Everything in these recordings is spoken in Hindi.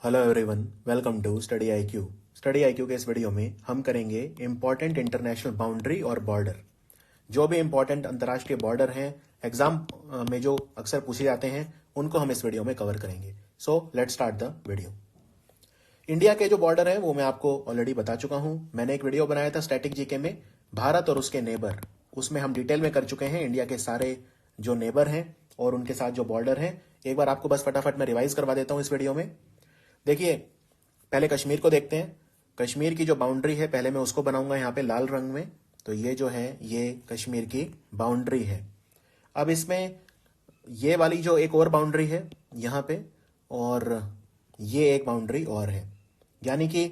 Hello everyone, welcome to Study IQ. Study IQ के इस वीडियो में हम करेंगे इंपॉर्टेंट इंटरनेशनल बाउंड्री और बॉर्डर। जो भी इंपॉर्टेंट अंतर्राष्ट्रीय बॉर्डर हैं एग्जाम में जो अक्सर पूछे जाते हैं उनको हम इस वीडियो में कवर करेंगे। So let's start the video. India के जो बॉर्डर है वो मैं आपको ऑलरेडी बता चुका हूं। मैंने एक वीडियो बनाया था स्टैटिक जीके में, भारत और उसके नेबर। उसमें हम डिटेल में कर चुके हैं इंडिया के सारे जो नेबर हैं और उनके साथ जो बॉर्डर हैं। एक बार आपको बस फटाफट मैं रिवाइज करवा देता हूं इस वीडियो में। देखिए, पहले कश्मीर को देखते हैं। कश्मीर की जो बाउंड्री है पहले मैं उसको बनाऊंगा यहाँ पे लाल रंग में। तो ये जो है ये कश्मीर की बाउंड्री है। अब इसमें ये वाली जो एक और बाउंड्री है यहाँ पे, और ये एक बाउंड्री और है, यानी कि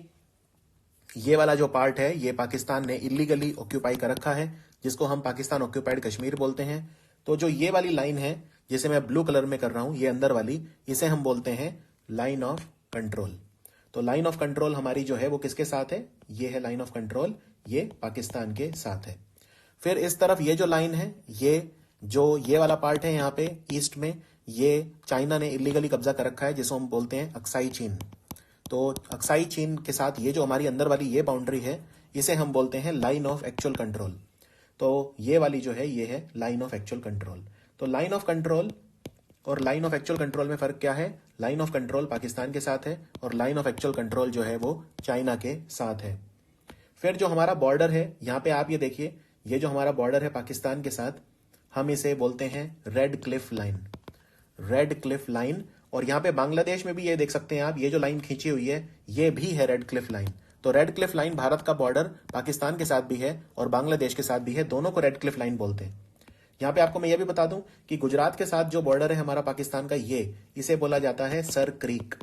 ये वाला जो पार्ट है ये पाकिस्तान ने इलीगली ऑक्यूपाई कर रखा है, जिसको हम पाकिस्तान ऑक्यूपाइड कश्मीर बोलते हैं। तो जो ये वाली लाइन है जिसे मैं ब्लू कलर में कर रहा हूं, ये अंदर वाली, इसे हम बोलते हैं लाइन ऑफ कंट्रोल। तो लाइन ऑफ कंट्रोल हमारी जो है वो किसके साथ है? ये है लाइन ऑफ कंट्रोल, ये पाकिस्तान के साथ है। फिर इस तरफ ये जो लाइन है, ये वाला पार्ट है यहाँ पे ईस्ट में, ये चाइना ने इलीगली कब्जा कर रखा है, जिसको हम बोलते हैं अक्साई चीन। तो अक्साई चीन के साथ ये जो हमारी अंदर वाली ये बाउंड्री है, इसे हम बोलते हैं लाइन ऑफ एक्चुअल कंट्रोल। तो ये वाली जो है ये है लाइन ऑफ एक्चुअल कंट्रोल। तो लाइन ऑफ कंट्रोल और लाइन ऑफ एक्चुअल कंट्रोल में फर्क क्या है? लाइन ऑफ कंट्रोल पाकिस्तान के साथ है और लाइन ऑफ एक्चुअल कंट्रोल जो है वो चाइना के साथ है। फिर जो हमारा बॉर्डर है यहाँ पे आप ये देखिए, ये जो हमारा बॉर्डर है पाकिस्तान के साथ, हम इसे बोलते हैं red Cliff line. Red Cliff line. और यहाँ पे बांग्लादेश में भी ये देख सकते हैं आप, ये जो लाइन खींची हुई है ये भी है रेड क्लिफ लाइन। तो रेड क्लिफ लाइन भारत का बॉर्डर पाकिस्तान के साथ भी है और बांग्लादेश के साथ भी है, दोनों को रेड क्लिफ लाइन बोलते हैं। यहाँ पे आपको मैं ये भी बता दूं कि गुजरात के साथ जो बॉर्डर है हमारा पाकिस्तान का, इसे बोला जाता है सर क्रीक।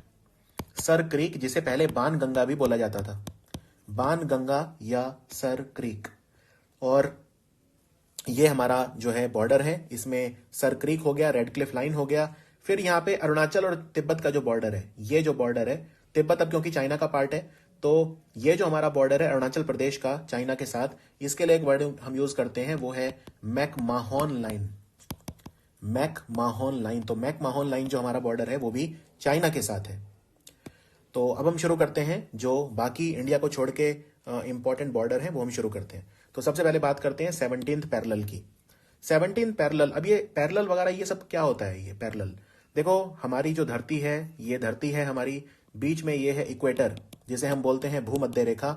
सर क्रीक, जिसे पहले बान गंगा भी बोला जाता था, बान गंगा या सर क्रीक। और ये हमारा जो है बॉर्डर है, इसमें सर क्रीक हो गया, रेड क्लिफ लाइन हो गया। फिर यहाँ पे अरुणाचल और तिब्बत का जो बॉर्डर है, ये जो बॉर्डर है, तिब्बत अब क्योंकि चाइना का पार्ट है, तो ये जो हमारा बॉर्डर है अरुणाचल प्रदेश का चाइना के साथ, इसके लिए एक वर्ड हम यूज करते हैं, वो है मैकमाहोन लाइन। मैकमाहोन लाइन। तो मैकमाहोन लाइन जो हमारा बॉर्डर है वो भी चाइना के साथ है। तो अब हम शुरू करते हैं, जो बाकी इंडिया को छोड़ के इंपॉर्टेंट बॉर्डर है वो हम शुरू करते हैं। तो सबसे पहले बात करते हैं 17th पैरेलल की। 17th पैरेलल, अब ये पैरेलल वगैरह ये सब क्या होता है? ये पैरेलल, देखो हमारी जो धरती है, ये धरती है हमारी, बीच में ये है इक्वेटर जिसे हम बोलते हैं भूमध्य रेखा,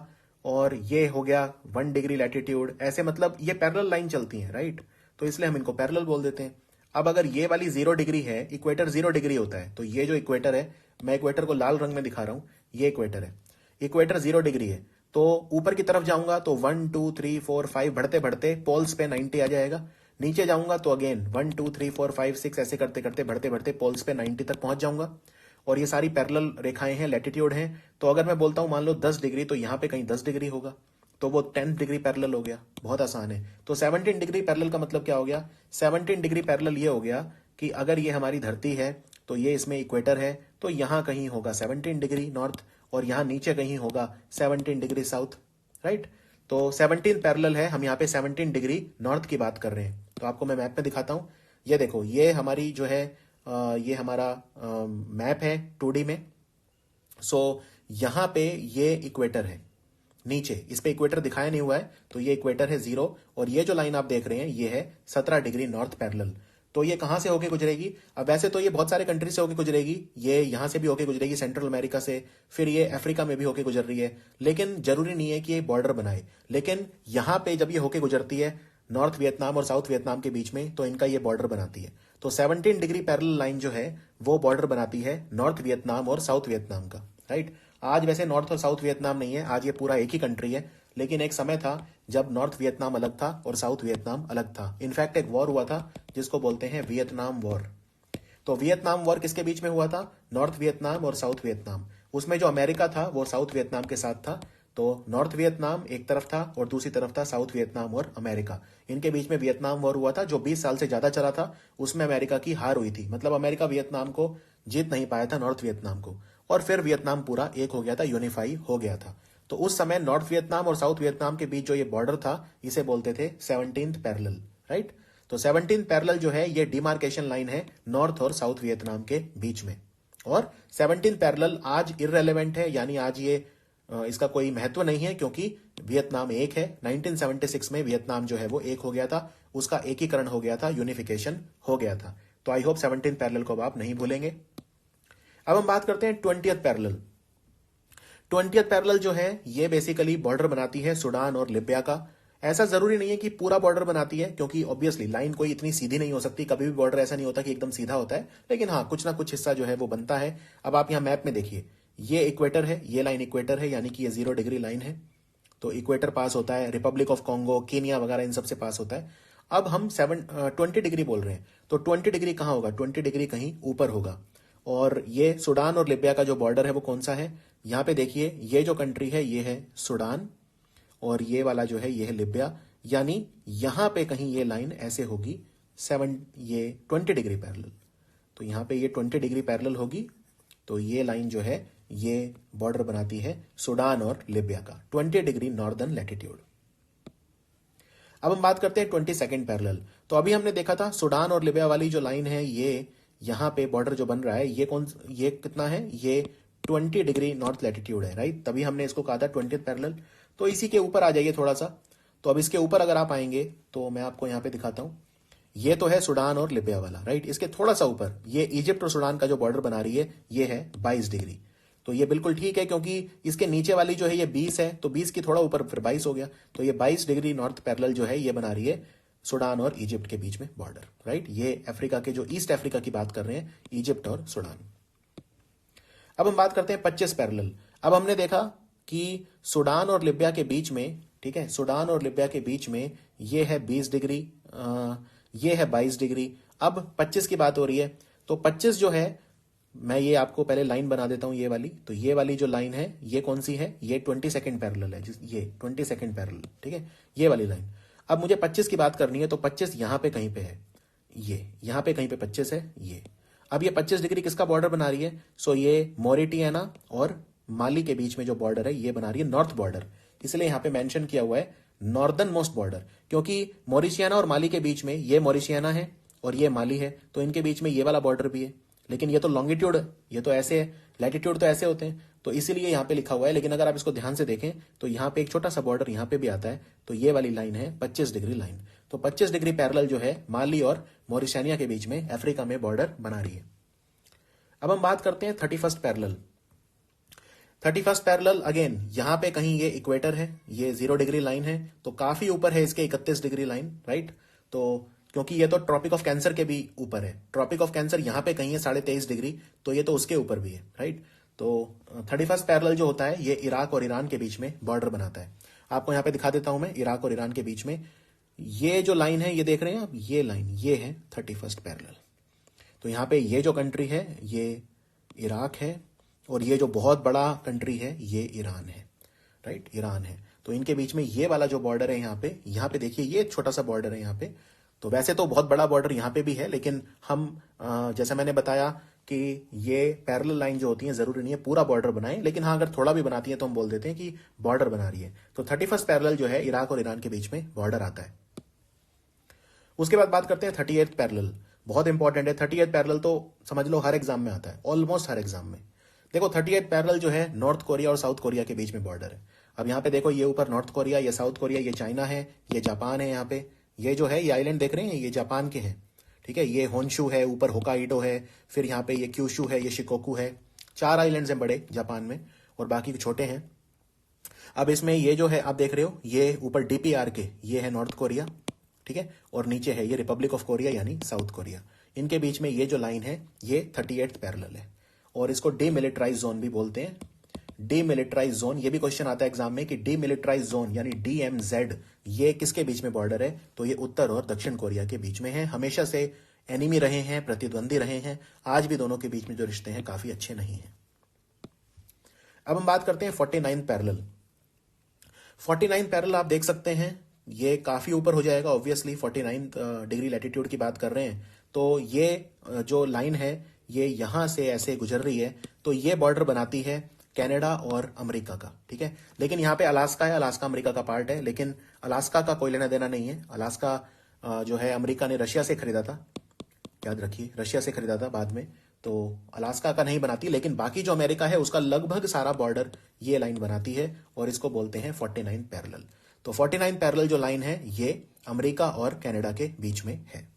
और ये हो गया 1 डिग्री लैटिट्यूड। ऐसे मतलब ये पैरेलल लाइन चलती है, राइट? तो इसलिए हम इनको पैरेलल बोल देते हैं। अब अगर ये वाली 0 डिग्री है, इक्वेटर 0 डिग्री होता है, तो ये जो इक्वेटर है, मैं इक्वेटर को लाल रंग में दिखा रहा हूं, ये इक्वेटर है, इक्वेटर 0 डिग्री है। तो ऊपर की तरफ जाऊंगा तो 1 2 3 4 5 बढ़ते बढ़ते पोल्स पे 90 आ जाएगा। नीचे जाऊंगा तो अगेन 1 2 3 4 5 6 ऐसे करते करते बढ़ते बढ़ते पोल्स पे 90 तक पहुंच जाऊंगा। और ये सारी पैरेलल रेखाएं हैं, लैटिट्यूड हैं। तो अगर मैं बोलता हूं मान लो 10 डिग्री, तो यहाँ पे कहीं 10 डिग्री होगा, तो वो 10 डिग्री पैरेलल हो गया। बहुत आसान है। तो 17 डिग्री पैरेलल का मतलब क्या हो गया? 17 डिग्री पैरेलल ये हो गया कि अगर ये हमारी धरती है तो ये इसमें इक्वेटर है, तो यहां कहीं होगा 17 डिग्री नॉर्थ और यहां नीचे कहीं होगा 17 डिग्री साउथ, राइट? तो 17 पैरेलल है, हम यहाँ पे 17 डिग्री नॉर्थ की बात कर रहे हैं। तो आपको मैं मैप में दिखाता हूं। ये देखो, ये हमारी जो है ये हमारा मैप है 2D में। सो यहां पे ये इक्वेटर है, नीचे इस पे इक्वेटर दिखाया नहीं हुआ है, तो ये इक्वेटर है 0, और ये जो लाइन आप देख रहे हैं ये है 17 डिग्री नॉर्थ पैरेलल। तो ये कहां से होके गुजरेगी? अब वैसे तो ये बहुत सारे कंट्री से होके गुजरेगी, ये यहां से भी होके गुजरेगी सेंट्रल अमेरिका से, फिर ये अफ्रीका में भी होके गुजर रही है, लेकिन जरूरी नहीं है कि ये बॉर्डर बनाए। लेकिन यहां पे जब ये होके गुजरती है नॉर्थ वियतनाम और साउथ वियतनाम के बीच में, तो इनका ये बॉर्डर बनाती है। तो 17 डिग्री पैरेलल लाइन जो है वो बॉर्डर बनाती है नॉर्थ वियतनाम और साउथ वियतनाम का, राइट? आज वैसे नॉर्थ और साउथ वियतनाम नहीं है, आज ये पूरा एक ही कंट्री है, लेकिन एक समय था जब नॉर्थ वियतनाम अलग था और साउथ वियतनाम अलग था। इनफैक्ट एक वॉर हुआ था जिसको बोलते हैं वियतनाम वॉर। तो वियतनाम वॉर किसके बीच में हुआ था? नॉर्थ वियतनाम और साउथ वियतनाम। उसमें जो अमेरिका था वो साउथ वियतनाम के साथ था। तो नॉर्थ वियतनाम एक तरफ था और दूसरी तरफ था साउथ वियतनाम और अमेरिका। इनके बीच में वियतनाम वॉर हुआ था जो 20 साल से ज्यादा चला था। उसमें अमेरिका की हार हुई थी, मतलब अमेरिका वियतनाम को जीत नहीं पाया था, नॉर्थ वियतनाम को, और फिर वियतनाम पूरा एक हो गया था, यूनिफाई हो गया था। तो उस समय नॉर्थ वियतनाम और साउथ वियतनाम के बीच जो ये बॉर्डर था इसे बोलते थे 17th पैरेलल, राइट? तो 17th पैरेलल जो है ये डिमार्केशन लाइन है नॉर्थ और साउथ वियतनाम के बीच में। और 17 पैरेलल आज इररेलेवेंट है, यानी आज ये इसका कोई महत्व नहीं है, क्योंकि वियतनाम एक है। 1976 में वियतनाम जो है वो एक हो गया था, उसका एकीकरण हो गया था, यूनिफिकेशन हो गया था। तो आई होप 17 पैरेलल को आप नहीं भूलेंगे। अब हम बात करते हैं 20th पैरेलल। 20th पैरेलल जो है ये बेसिकली बॉर्डर बनाती है सूडान और लिबिया का। ऐसा जरूरी नहीं है कि पूरा बॉर्डर बनाती है, क्योंकि ऑब्वियसली लाइन कोई इतनी सीधी नहीं हो सकती, कभी भी बॉर्डर ऐसा नहीं होता कि एकदम सीधा होता है, लेकिन हाँ कुछ ना कुछ हिस्सा जो है वो बनता है। अब आप यहाँ मैप में देखिए, ये इक्वेटर है, ये लाइन इक्वेटर है, यानी कि ये 0 डिग्री लाइन है। तो इक्वेटर पास होता है, रिपब्लिक ऑफ कॉन्गो, केनिया वगैरह इन सबसे पास होता है। अब हम 20 डिग्री बोल रहे हैं, तो 20 डिग्री कहाँ होगा? 20 डिग्री कहीं ऊपर होगा। और ये सूडान और लिबिया का जो बॉर्डर है वो कौन सा है? यहाँ पे देखिए, ये जो कंट्री है ये है सूडान, और ये वाला जो है ये है लिबिया, यानी यहां पे कहीं ये लाइन ऐसे होगी 20 डिग्री पैरेलल। तो यहां पे ये 20 डिग्री पैरेलल होगी, तो ये लाइन जो है ये बॉर्डर बनाती है सूडान और लिबिया का, 20 डिग्री नॉर्दर्न लैटिट्यूड। अब हम बात करते हैं 22nd पैरेलल। तो अभी हमने देखा था सूडान और लिबिया वाली जो लाइन है, ये यहां पे बॉर्डर जो बन रहा है ये कितना है? ये 20 डिग्री नॉर्थ लैटिट्यूड है, राइट? तभी हमने इसको कहा था 20th पैरेलल। तो इसी के ऊपर आ जाइए थोड़ा सा। तो अब इसके ऊपर अगर आप आएंगे तो मैं आपको यहां पे दिखाता हूं, ये तो है सूडान और लिबिया वाला, राइट? इसके थोड़ा सा ऊपर ये इजिप्ट और सूडान का जो बॉर्डर बना रही है ये है 22 डिग्री। तो ये बिल्कुल ठीक है, क्योंकि इसके नीचे वाली जो है ये 20 है, तो 20 की थोड़ा ऊपर फिर 22 हो गया, तो ये 22 डिग्री नॉर्थ पैरेलल जो है ये बना रही है सूडान और इजिप्ट के बीच में बॉर्डर, राइट? ये अफ्रीका के जो ईस्ट अफ्रीका की बात कर रहे हैं, इजिप्ट और सूडान। अब हम बात करते हैं 25 पैरेलल। अब हमने देखा कि सूडान और लिबिया के बीच में, ठीक है, सूडान और लिबिया के बीच में ये है 20 डिग्री, ये है 22 डिग्री। अब 25 की बात हो रही है, तो 25 जो है, मैं ये आपको पहले लाइन बना देता हूं, ये वाली। तो ये वाली जो लाइन है ये कौन सी है? ये 22nd पैरेलल है, ये 22nd पैरेलल, ठीक है, ये वाली लाइन। अब मुझे 25 की बात करनी है, तो 25 यहां पे कहीं पे है, ये यहां पे कहीं पे 25 है ये। अब ये 25 डिग्री किसका बॉर्डर बना रही है? सो ये मॉरिटियाना और माली के बीच में जो बॉर्डर है ये बना रही है नॉर्थ बॉर्डर, इसलिए यहां पे मेंशन किया हुआ है नॉर्दर्न मोस्ट बॉर्डर, क्योंकि मॉरिशियाना और माली के बीच में ये मॉरिशियाना है और ये माली है, तो इनके बीच में ये वाला बॉर्डर भी है। लेकिन ये तो लॉन्गिट्यूड है, ये तो ऐसे है, लैटिट्यूड तो ऐसे होते हैं, तो इसीलिए यहां पे लिखा हुआ है। लेकिन अगर आप इसको ध्यान से देखें तो यहां पे एक छोटा सा बॉर्डर यहां पे भी आता है, तो ये वाली लाइन है 25 डिग्री लाइन। तो 25 डिग्री पैरेलल जो है माली और मॉरिशानिया के बीच में अफ्रीका में बॉर्डर बना रही है। अब हम बात करते हैं 31st parallel. 31st parallel again यहां पे कहीं ये इक्वेटर है, ये 0 डिग्री लाइन है, तो काफी ऊपर है इसके 31 डिग्री लाइन, राइट? तो क्योंकि ये तो ट्रॉपिक ऑफ कैंसर के भी ऊपर है, ट्रॉपिक ऑफ कैंसर यहां पे कहीं है 23.5 डिग्री, तो ये तो उसके ऊपर भी है, राइट? तो 31st पैरेलल जो होता है ये इराक और ईरान के बीच में बॉर्डर बनाता है। आपको यहां पे दिखा देता हूं मैं, इराक और ईरान के बीच में ये जो लाइन है, ये देख रहे हैं आप, ये लाइन ये है 31st पैरेलल। तो यहां पे ये जो कंट्री है ये इराक है, और ये जो बहुत बड़ा कंट्री है ये ईरान है, राइट? ईरान है। तो इनके बीच में ये वाला जो बॉर्डर है यहाँ पे देखिए, ये छोटा सा बॉर्डर है यहाँ पे। तो वैसे तो बहुत बड़ा बॉर्डर यहाँ पे भी है, लेकिन हम जैसा मैंने बताया कि ये पैरेलल लाइन जो होती है जरूरी नहीं है पूरा बॉर्डर बनाए, लेकिन हाँ अगर थोड़ा भी बनाती है तो हम बोल देते हैं कि बॉर्डर बना रही है। तो 31st पैरेलल जो है इराक और ईरान के बीच में बॉर्डर आता है। उसके बाद बात करते हैं 38th पैरेलल। बहुत इंपॉर्टेंट है 38th पैरेलल, तो समझ लो हर एग्जाम में आता है, ऑलमोस्ट हर एग्जाम में। देखो 38th पैरेलल जो है नॉर्थ कोरिया और साउथ कोरिया के बीच में बॉर्डर है। अब यहाँ पे देखो, ये ऊपर नॉर्थ कोरिया, ये साउथ कोरिया, ये चाइना है, ये जापान है। यहाँ पे ये जो है ये आइलैंड देख रहे हैं, ये जापान के हैं, ठीक है? ये होन्शु है, ऊपर होकाइडो है, फिर यहाँ पे ये क्यूशु है, ये शिकोकू है। 4 आइलैंड्स हैं बड़े जापान में, और बाकी छोटे हैं। अब इसमें ये जो है आप देख रहे हो, ये ऊपर डीपीआर के ये है नॉर्थ कोरिया, ठीक है, और नीचे है ये रिपब्लिक ऑफ कोरिया यानी साउथ कोरिया। इनके बीच में ये जो लाइन है ये 38th पैरेलल है, और इसको डीमिलिटराइज जोन भी बोलते हैं। डीमिलिटराइज जोन, ये भी क्वेश्चन आता है एग्जाम में कि डीमिलिटराइज जोन यानी DMZ ये किसके बीच में बॉर्डर है? तो ये उत्तर और दक्षिण कोरिया के बीच में है। हमेशा से एनिमी रहे हैं, प्रतिद्वंदी रहे हैं, आज भी दोनों के बीच में जो रिश्ते हैं काफी अच्छे नहीं हैं। अब हम बात करते हैं 49th पैरेलल। 49th पैरेलल आप देख सकते हैं ये काफी ऊपर हो जाएगा, ऑब्वियसली 49 डिग्री लैटिट्यूड की बात कर रहे हैं, तो ये जो लाइन है ये यहां से ऐसे गुजर रही है, तो ये बॉर्डर बनाती है कनाडा और अमेरिका का, ठीक है? लेकिन यहाँ पे अलास्का है, अलास्का अमेरिका का पार्ट है, लेकिन अलास्का का कोई लेना देना नहीं है। अलास्का जो है अमेरिका ने रशिया से खरीदा था, याद रखिए, रशिया से खरीदा था बाद में। तो अलास्का का नहीं बनाती, लेकिन बाकी जो अमेरिका है उसका लगभग सारा बॉर्डर ये लाइन बनाती है और इसको बोलते हैं 49 पैरेलल। तो 49 पैरेलल जो लाइन है ये अमेरिका और कनाडा के बीच में है।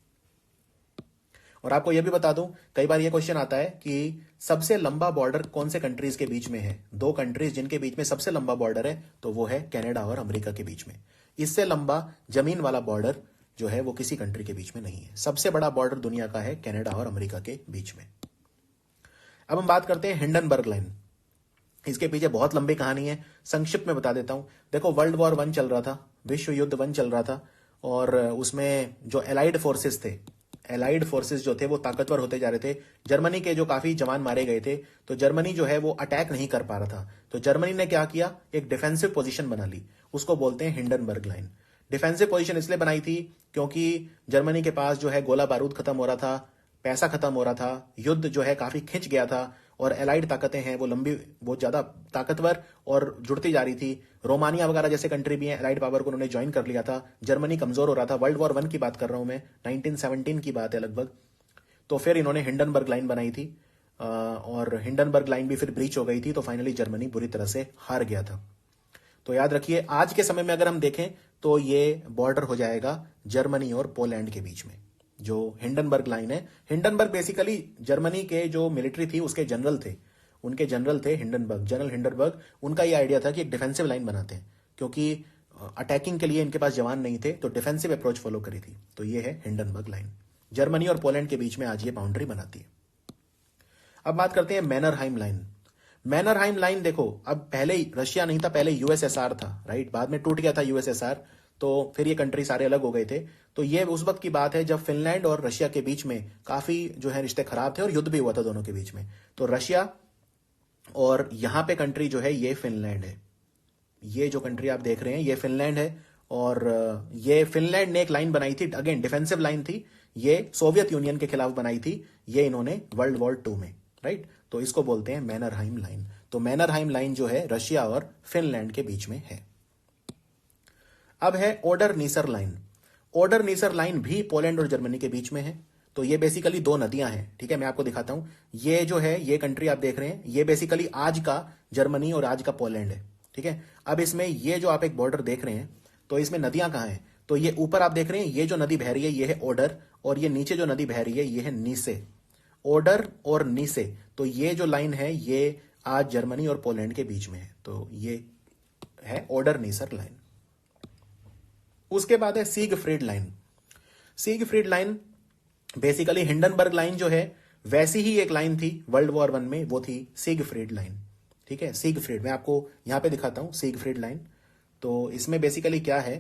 और आपको यह भी बता दूं, कई बार ये क्वेश्चन आता है कि सबसे लंबा बॉर्डर कौन से कंट्रीज के बीच में है। दो कंट्रीज जिनके बीच में सबसे लंबा बॉर्डर है तो वो है कनाडा और अमेरिका के बीच में। इससे लंबा जमीन वाला बॉर्डर जो है वो किसी कंट्री के बीच में नहीं है। सबसे बड़ा बॉर्डर दुनिया का है कनाडा और अमेरिका के बीच में। अब हम बात करते हैं हिंडनबर्ग लाइन। इसके पीछे बहुत लंबी कहानी है, संक्षिप्त में बता देता हूं। देखो, वर्ल्ड वॉर 1 चल रहा था, विश्व युद्ध 1 चल रहा था, और उसमें जो एलाइड फोर्सेस थे, एलाइड फोर्सेस जो थे वो ताकतवर होते जा रहे थे। जर्मनी के जो काफी जवान मारे गए थे, तो जर्मनी जो है वो अटैक नहीं कर पा रहा था। तो जर्मनी ने क्या किया, एक डिफेंसिव पोजीशन बना ली, उसको बोलते हैं हिंडनबर्ग लाइन। डिफेंसिव पोजीशन इसलिए बनाई थी क्योंकि जर्मनी के पास जो है गोला बारूद खत्म हो रहा था, पैसा खत्म हो रहा था, युद्ध जो है काफी खिंच गया था, और एलाइड ताकतें हैं वो लंबी, बहुत ज्यादा ताकतवर और जुड़ती जा रही थी। रोमानिया वगैरह जैसे कंट्री भी हैं, एलाइड पावर को उन्होंने ज्वाइन कर लिया था। जर्मनी कमजोर हो रहा था। वर्ल्ड वॉर 1 की बात कर रहा हूं मैं, 1917 की बात है लगभग। तो फिर इन्होंने हिंडनबर्ग लाइन बनाई थी, और हिंडनबर्ग लाइन भी फिर ब्रीच हो गई थी, तो फाइनली जर्मनी बुरी तरह से हार गया था। तो याद रखिए, आज के समय में अगर हम देखें तो ये बॉर्डर हो जाएगा जर्मनी और पोलैंड के बीच में, जो हिंडनबर्ग लाइन है। हिंडनबर्ग बेसिकली जर्मनी के जो मिलिट्री थी उसके जनरल थे, उनके जनरल थे हिंडनबर्ग, जनरल हिंडनबर्ग। उनका ये आइडिया था कि एक डिफेंसिव लाइन बनाते हैं, क्योंकि अटैकिंग के लिए इनके पास जवान नहीं थे, तो डिफेंसिव अप्रोच फॉलो करी थी। तो ये है हिंडनबर्ग लाइन, जर्मनी और पोलैंड के बीच में आज ये बाउंड्री बनाती है। अब बात करते हैं मैनरहाइम लाइन। मैनरहाइम लाइन देखो, अब पहले रशिया नहीं था, पहले यूएसएसआर था, राइट। बाद में टूट गया था यूएसएसआर, तो फिर ये कंट्री सारे अलग हो गए थे। तो ये उस वक्त की बात है जब फिनलैंड और रशिया के बीच में काफी जो है रिश्ते खराब थे, और युद्ध भी हुआ था दोनों के बीच में। तो रशिया और यहां पे कंट्री जो है ये फिनलैंड है। ये जो कंट्री आप देख रहे हैं ये फिनलैंड है, और ये फिनलैंड ने एक लाइन बनाई थी, अगेन डिफेंसिव लाइन थी, ये सोवियत यूनियन के खिलाफ बनाई थी, ये इन्होंने वर्ल्ड वॉर 2 में, राइट। तो इसको बोलते हैं मैनरहाइम लाइन। तो मैनरहाइम लाइन जो है रशिया और फिनलैंड के बीच में है। अब है ओडर नीसर लाइन। ओडर नीसर लाइन भी पोलैंड और जर्मनी के बीच में है। तो ये बेसिकली दो नदियां हैं, ठीक है। मैं आपको दिखाता हूं, ये जो है ये कंट्री आप देख रहे हैं, ये बेसिकली आज का जर्मनी और आज का पोलैंड है, ठीक है। अब इसमें ये जो आप एक बॉर्डर देख रहे हैं, तो इसमें नदियां कहां हैं, तो ये ऊपर आप देख रहे हैं, ये जो नदी बह रही है ये है ओडर, और ये नीचे जो नदी बह रही है ये है नीसे। ओडर और नीसे, तो ये जो लाइन है ये आज जर्मनी और पोलैंड के बीच में है। तो ये है ओडर नीसर लाइन। उसके बाद है Siegfried line. Siegfried line basically Hindenburg line जो है वैसी ही एक लाइन थी वर्ल्ड वॉर 1 में, वो थी सीगफ्रीड लाइन, ठीक है। सीगफ्रीड मैं आपको यहां पे दिखाता हूं, सीगफ्रीड लाइन। तो इसमें बेसिकली क्या है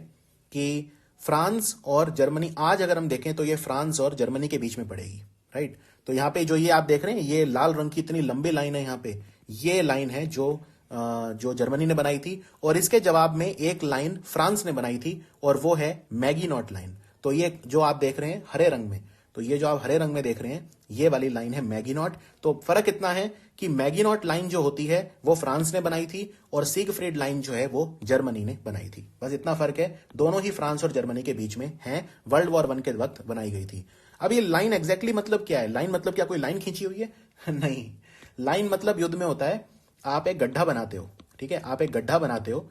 कि फ्रांस और जर्मनी, आज अगर हम देखें तो ये फ्रांस और जर्मनी के बीच में पड़ेगी, राइट। तो यहां पे जो ये आप देख रहे हैं, ये लाल रंग की इतनी लंबी लाइन है, यहां पे ये लाइन है जो जर्मनी ने बनाई थी, और इसके जवाब में एक लाइन फ्रांस ने बनाई थी, और वो है मैगीनॉट लाइन। तो ये जो आप देख रहे हैं हरे रंग में, तो ये जो आप हरे रंग में देख रहे हैं ये वाली लाइन है मैगीनॉट। तो फर्क इतना है कि मैगीनॉट लाइन जो होती है वो फ्रांस ने बनाई थी, और सीगफ्रीड लाइन जो है वो जर्मनी ने बनाई थी। बस इतना फर्क है, दोनों ही फ्रांस और जर्मनी के बीच में हैं, वर्ल्ड वॉर 1 के वक्त बनाई गई थी। अब ये लाइन एग्जैक्टली मतलब क्या है? लाइन मतलब क्या कोई लाइन खींची हुई है? नहीं, लाइन मतलब युद्ध में होता है, आप एक गड्ढा बनाते हो, ठीक है। आप एक गड्ढा बनाते हो,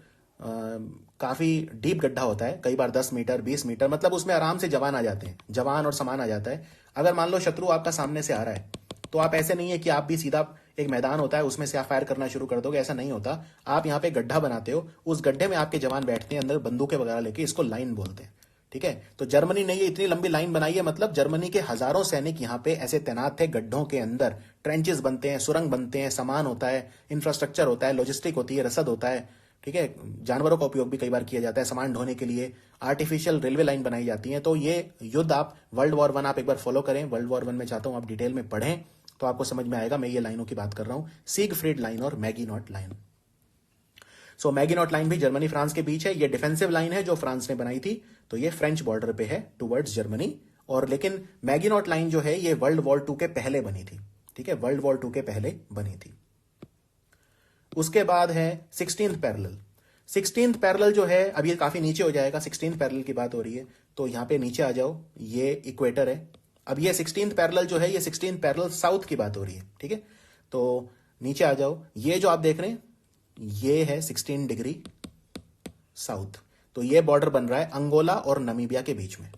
काफी डीप गड्ढा होता है, कई बार 10 मीटर 20 मीटर, मतलब उसमें आराम से जवान आ जाते हैं, जवान और सामान आ जाता है। अगर मान लो शत्रु आपका सामने से आ रहा है, तो आप ऐसे नहीं है कि आप भी सीधा, एक मैदान होता है उसमें से आप फायर करना शुरू कर दोगे, ऐसा नहीं होता। आप यहाँ पे गड्ढा बनाते हो, उस गड्ढे में आपके जवान बैठते हैं अंदर बंदूकें वगैरह लेके, इसको लाइन बोलते हैं, ठीक है। तो जर्मनी ने ये इतनी लंबी लाइन बनाई है, मतलब जर्मनी के हजारों सैनिक यहाँ पे ऐसे तैनात थे गड्ढों के अंदर। ट्रेंचेस बनते हैं, सुरंग बनते हैं, सामान होता है, इंफ्रास्ट्रक्चर होता है, लॉजिस्टिक होती है, रसद होता है, ठीक है। जानवरों का उपयोग भी कई बार किया जाता है सामान ढोने के लिए, आर्टिफिशियल रेलवे लाइन बनाई जाती है। तो ये युद्ध आप वर्ल्ड वॉर 1 आप एक बार फॉलो करें, वर्ल्ड वॉर 1 में चाहता हूं आप डिटेल में पढ़ें, तो आपको समझ में आएगा मैं ये लाइनों की बात कर रहा हूं, सीगफ्रीड लाइन और मैगीनॉट लाइन। सो मैगीनॉट लाइन भी जर्मनी फ्रांस के बीच है, ये डिफेंसिव लाइन है जो फ्रांस ने बनाई थी, तो ये फ्रेंच बॉर्डर पे है टुवर्ड्स जर्मनी। और लेकिन मैगीनॉट लाइन जो है ये वर्ल्ड वॉर 2 के पहले बनी थी, ठीक है, वर्ल्ड वॉर 2 के पहले बनी थी। उसके बाद है 16th पैरेलल। 16th पैरेलल जो है, अब ये काफी नीचे हो जाएगा, 16th पैरेलल की बात हो रही है, तो यहां पे नीचे आ जाओ, ये इक्वेटर है, अब ये 16th पैरेलल जो है, ये 16th पैरेलल साउथ की बात हो रही है, ठीक है। तो नीचे आ जाओ, ये जो आप देख रहे हैं ये है 16 डिग्री साउथ। तो ये बॉर्डर बन रहा है अंगोला और नमीबिया के बीच में।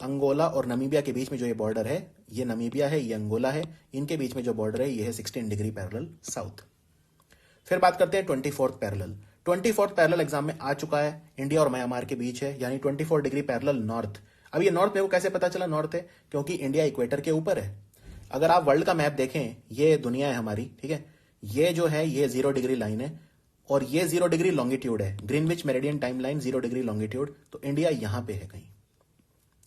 अंगोला और नमीबिया के बीच में जो ये बॉर्डर है, ये नमीबिया है, ये अंगोला है, इनके बीच में जो बॉर्डर है ये है 16 डिग्री पैरेलल साउथ। फिर बात करते हैं 24th parallel. 24th parallel exam में आ चुका है, इंडिया और म्यांमार के बीच है, यानी 24 डिग्री पैरेलल नॉर्थ। अब ये नॉर्थ मेरे को कैसे पता चला नॉर्थ है? क्योंकि इंडिया इक्वेटर के ऊपर है। अगर आप वर्ल्ड का मैप देखें, ये दुनिया है हमारी, ठीक है, ये जो है ये 0 डिग्री लाइन है और ये 0 डिग्री लॉन्गिट्यूड है, Greenwich meridian time line 0 degree longitude. तो इंडिया यहां पे है कहीं,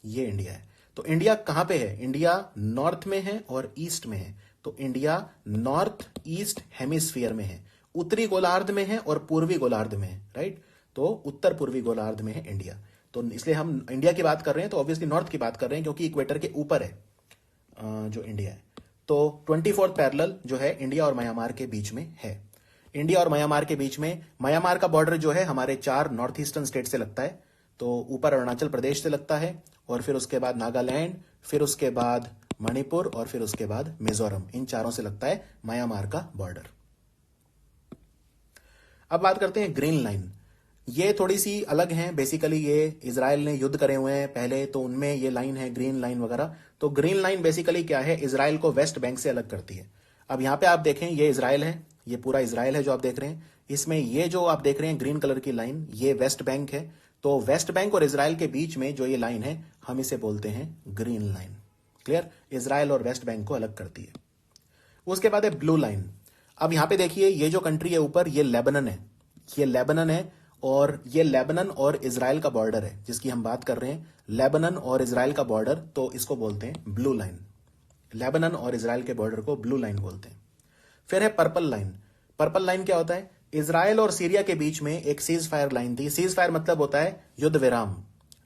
ये इंडिया है। तो इंडिया कहां पे है? इंडिया नॉर्थ में है और ईस्ट में है। तो इंडिया नॉर्थ ईस्ट हेमिस्फीयर में है, उत्तरी गोलार्ध में है और पूर्वी गोलार्ध में है, राइट। तो उत्तर पूर्वी गोलार्ध में है इंडिया। तो इसलिए हम इंडिया की बात कर रहे हैं, तो ऑब्वियसली नॉर्थ की बात कर रहे हैं क्योंकि इक्वेटर के ऊपर है जो इंडिया है। तो 24th पैरेलल जो है इंडिया और म्यांमार के बीच में है। इंडिया और म्यांमार के बीच में, म्यांमार का बॉर्डर जो है हमारे 4 नॉर्थ ईस्टर्न स्टेट से लगता है। तो ऊपर अरुणाचल प्रदेश से लगता है और फिर उसके बाद नागालैंड, फिर उसके बाद मणिपुर और फिर उसके बाद मिजोरम, इन चारों से लगता है म्यांमार का बॉर्डर। अब बात करते हैं ग्रीन लाइन। ये थोड़ी सी अलग है, बेसिकली ये इजराइल ने युद्ध करे हुए हैं पहले, तो उनमें ये लाइन है ग्रीन लाइन वगैरह। तो ग्रीन लाइन बेसिकली क्या है? इजराइल को वेस्ट बैंक से अलग करती है। अब यहां पे आप देखें, ये इजराइल है, ये पूरा इजराइल है जो आप देख रहे हैं। इसमें ये जो आप देख रहे हैं ग्रीन कलर की लाइन, ये वेस्ट बैंक है। तो वेस्ट बैंक और इजराइल के बीच में जो ये लाइन है, हम इसे बोलते हैं ग्रीन लाइन। क्लियर? इजराइल और वेस्ट बैंक को अलग करती है। उसके बाद है ब्लू लाइन। अब यहां पे देखिए, ये जो कंट्री है ऊपर, ये लेबनन है, ये लेबनन है और ये लेबनन और इजराइल का बॉर्डर है जिसकी हम बात कर रहे हैं, लेबनन और इजराइल का बॉर्डर। तो इसको बोलते हैं ब्लू लाइन। लेबनन और इजराइल के बॉर्डर को ब्लू लाइन बोलते हैं। फिर है पर्पल लाइन। पर्पल लाइन क्या होता है? इजराइल और सीरिया के बीच में एक सीज फायर लाइन थी। सीज फायर मतलब होता है युद्ध विराम,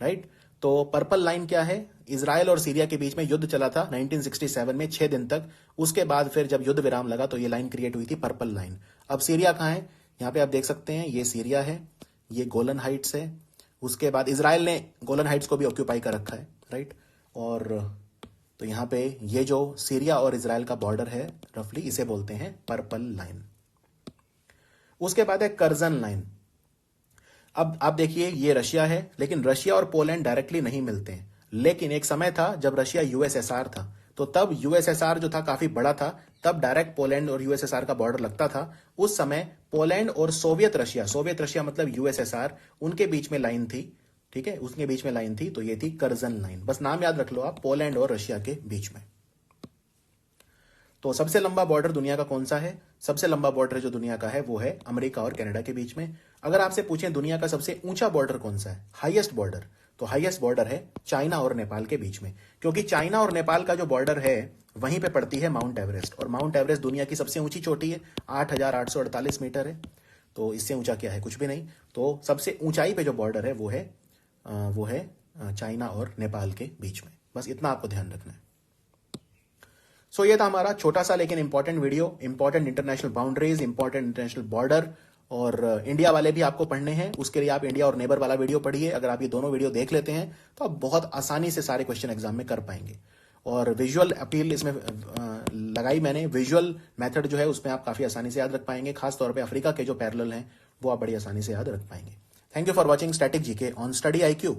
राइट। तो पर्पल लाइन क्या है? इजराइल और सीरिया के बीच में युद्ध चला था 1967 में 6 दिन तक। उसके बाद फिर जब युद्ध विराम लगा तो ये लाइन क्रिएट हुई थी, पर्पल लाइन। अब सीरिया कहां है? यहां पे आप देख सकते हैं, ये सीरिया है, ये गोलन हाइट्स है। उसके बाद इजराइल ने गोलन हाइट्स को भी ऑक्यूपाई कर रखा है, राइट। और तो यहां पे ये जो सीरिया और इजराइल का बॉर्डर है रफली, इसे बोलते हैं पर्पल लाइन। उसके बाद है कर्जन लाइन। अब आप देखिए, ये रशिया है, लेकिन रशिया और पोलैंड डायरेक्टली नहीं मिलते हैं। लेकिन एक समय था जब रशिया यूएसएसआर था, तो तब यूएसएसआर जो था काफी बड़ा था, तब डायरेक्ट पोलैंड और यूएसएसआर का बॉर्डर लगता था। उस समय पोलैंड और सोवियत रशिया मतलब यूएसएसआर, उनके बीच में लाइन थी, ठीक है, उसके बीच में लाइन थी। तो ये थी कर्जन लाइन। बस नाम याद रख लो आप, पोलैंड और रशिया के बीच में। तो सबसे लंबा बॉर्डर दुनिया का कौन सा है? सबसे लंबा बॉर्डर जो दुनिया का है वो है अमेरिका और कनाडा के बीच में। अगर आपसे पूछें दुनिया का सबसे ऊंचा बॉर्डर कौन सा है, हाईएस्ट बॉर्डर, तो हाईएस्ट बॉर्डर है चाइना और नेपाल के बीच में। क्योंकि चाइना और नेपाल का जो बॉर्डर है वहीं पे पड़ती है माउंट एवरेस्ट, और माउंट एवरेस्ट दुनिया की सबसे ऊंची चोटी है, 8,848 मीटर है। तो इससे ऊंचा क्या है? कुछ भी नहीं। तो सबसे ऊंचाई पे जो बॉर्डर है वो है चाइना और नेपाल के बीच में। बस इतना आपको ध्यान रखना है। सो ये था हमारा छोटा सा लेकिन important video, important international boundaries, important international border, और इंडिया वाले भी आपको पढ़ने हैं। उसके लिए आप इंडिया और नेबर वाला वीडियो पढ़िए। अगर आप ये दोनों वीडियो देख लेते हैं तो आप बहुत आसानी से सारे क्वेश्चन एग्जाम में कर पाएंगे। और विजुअल अपील इसमें लगाई मैंने, विजुअल मेथड जो है उसमें आप काफी आसानी से याद रख पाएंगे। खासतौर पर अफ्रीका के जो पैरेलल हैं वो आप बड़ी आसानी से याद रख पाएंगे। Thank you for watching static GK on study IQ।